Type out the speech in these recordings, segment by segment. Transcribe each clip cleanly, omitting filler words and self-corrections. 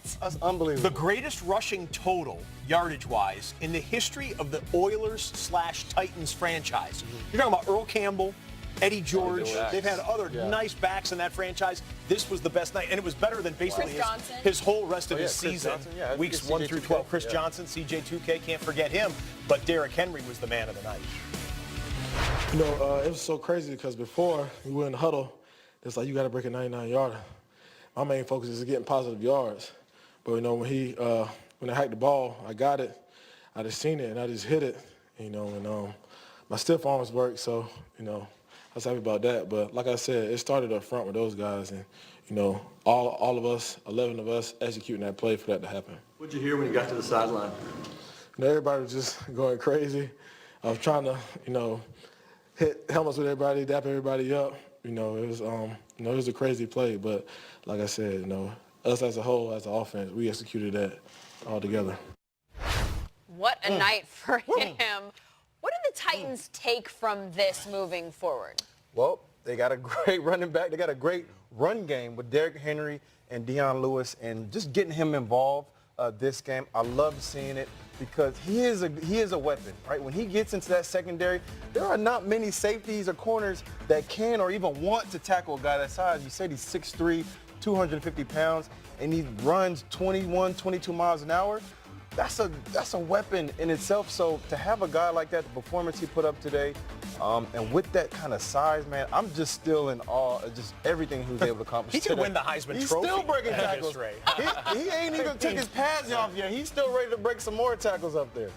that. That's unbelievable. The greatest rushing total, yardage-wise, in the history of the Oilers/Titans franchise. You're talking about Earl Campbell, Eddie George. They've had other nice backs in that franchise. This was the best night, and it was better than basically his whole rest of his season. Weeks 1 through 12. Chris Johnson, CJ2K, can't forget him. But Derrick Henry was the man of the night. You know, it was so crazy because before we were in the huddle, it's like you got to break a 99-yarder. My main focus is getting positive yards. But, you know, when I hacked the ball, I got it. I just seen it, and I just hit it, you know, and my stiff arms worked, so, you know, I was happy about that. But like I said, it started up front with those guys, and, you know, all of us, 11 of us, executing that play for that to happen. What did you hear when you got to the sideline? You know, everybody was just going crazy. I was trying to, you know, hit helmets with everybody, dap everybody up. You know, it was a crazy play. But like I said, you know, us as a whole, as an offense, we executed that all together. What a night for him. What do the Titans take from this moving forward? Well, they got a great running back. They got a great run game with Derrick Henry and Dion Lewis, and just getting him involved this game. I love seeing it because he is a weapon, right? When he gets into that secondary, there are not many safeties or corners that can or even want to tackle a guy that size. You said he's 6'3", 250 pounds, and he runs 21, 22 miles an hour. That's a weapon in itself. So to have a guy like that, the performance he put up today, and with that kind of size, man, I'm just still in awe of just everything he was able to accomplish. He could win the Heisman He's Trophy. He's still breaking tackles. he ain't even took his pads off yet. He's still ready to break some more tackles up there.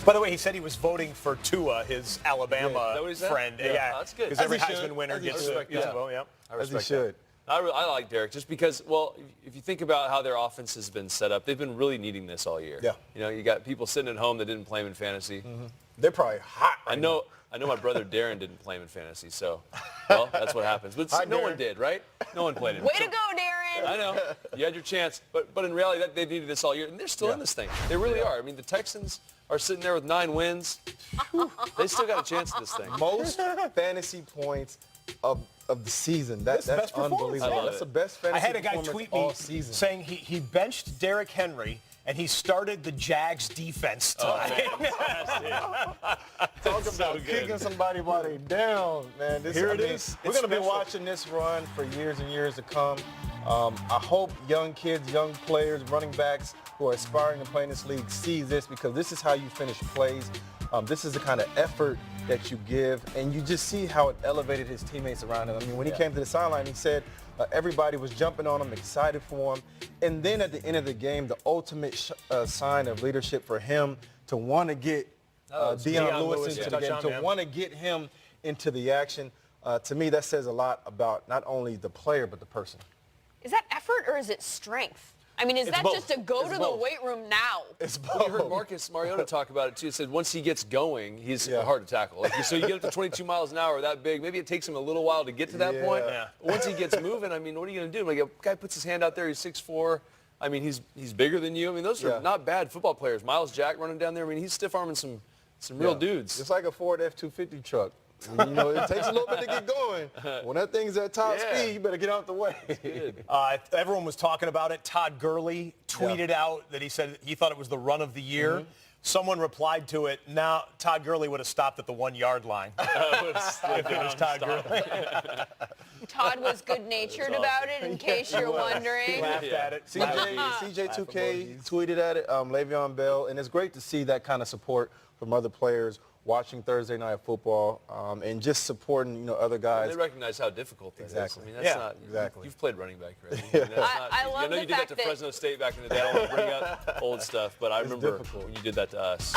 By the way, he said he was voting for Tua, his Alabama friend. Yeah, that's good. Because every Heisman winner gets to vote. Yeah. I respect As he should. I like Derrick just because, well, if you think about how their offense has been set up, they've been really needing this all year. Yeah. You know, you got people sitting at home that didn't play him in fantasy. They're probably hot right I know my brother Darren didn't play him in fantasy, so, well, that's what happens. But no one did, right? No one played him. Way to go, Darren. I know. You had your chance. But in reality, they needed this all year, and they're still in this thing. They really are. I mean, the Texans are sitting there with 9 wins. They still got a chance at this thing. Most fantasy points of the season. That's unbelievable. That's the best fantasy I had a guy performance tweet all me season. saying he benched Derrick Henry and he started the Jags defense tonight. Talk about kicking somebody while they down, man. We're going to be watching this run for years and years to come. I hope young kids, young players, running backs who are aspiring to play in this league see this, because this is how you finish plays. This is the kind of effort that you give, and you just see how it elevated his teammates around him. I mean, when he came to the sideline, he said everybody was jumping on him, excited for him. And then at the end of the game, the ultimate sign of leadership for him to want to get Dion Lewis into the game, to want to get him into the action. To me, that says a lot about not only the player, but the person. Is that effort or is it strength? I mean, is that both. just to go to the weight room now? It's Well, you heard Marcus Mariota talk about it, too. He said once he gets going, he's hard to tackle. Like, so you get up to 22 miles an hour that big. Maybe it takes him a little while to get to that point. Yeah. Once he gets moving, I mean, what are you going to do? Like, a guy puts his hand out there, he's 6'4". I mean, he's bigger than you. I mean, those are not bad football players. Miles Jack running down there. I mean, he's stiff-arming some real dudes. It's like a Ford F-250 truck. You know, it takes a little bit to get going. When that thing's at top speed, you better get out the way. Everyone was talking about it. Todd Gurley tweeted out that he said he thought it was the run of the year. Someone replied to it, now Todd Gurley would have stopped at the 1-yard line. If it was Todd Gurley. Todd was good-natured about it, in case you're wondering. He laughed at it. CJ2K tweeted at it, Le'Veon Bell, and it's great to see that kind of support from other players watching Thursday Night Football, and just supporting, other guys. They recognize how difficult it is. Exactly. I mean, that's not, exactly. You've played running back, right? I mean, I love I know the you did that fact to that Fresno State back in the day. I don't want to bring up old stuff, but I remember when you did that to us.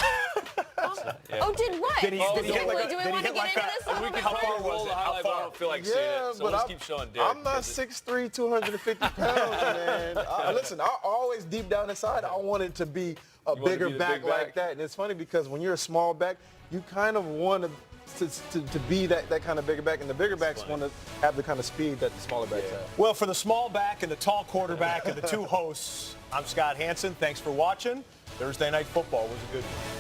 Oh, did what? Did he Do hit we like want to hit get like into this a little bit How far more? was it? I How far? don't feel like seeing it, so let's keep showing Derrick. I'm not 6'3", 250 pounds, man. Listen, I always deep down inside, I wanted to be a bigger back like that. And it's funny because when you're a small back, you kind of want to be that kind of bigger back, and the bigger backs want to have the kind of speed that the smaller backs have. Well, for the small back and the tall quarterback and the two hosts, I'm Scott Hansen. Thanks for watching. Thursday Night Football was a good one.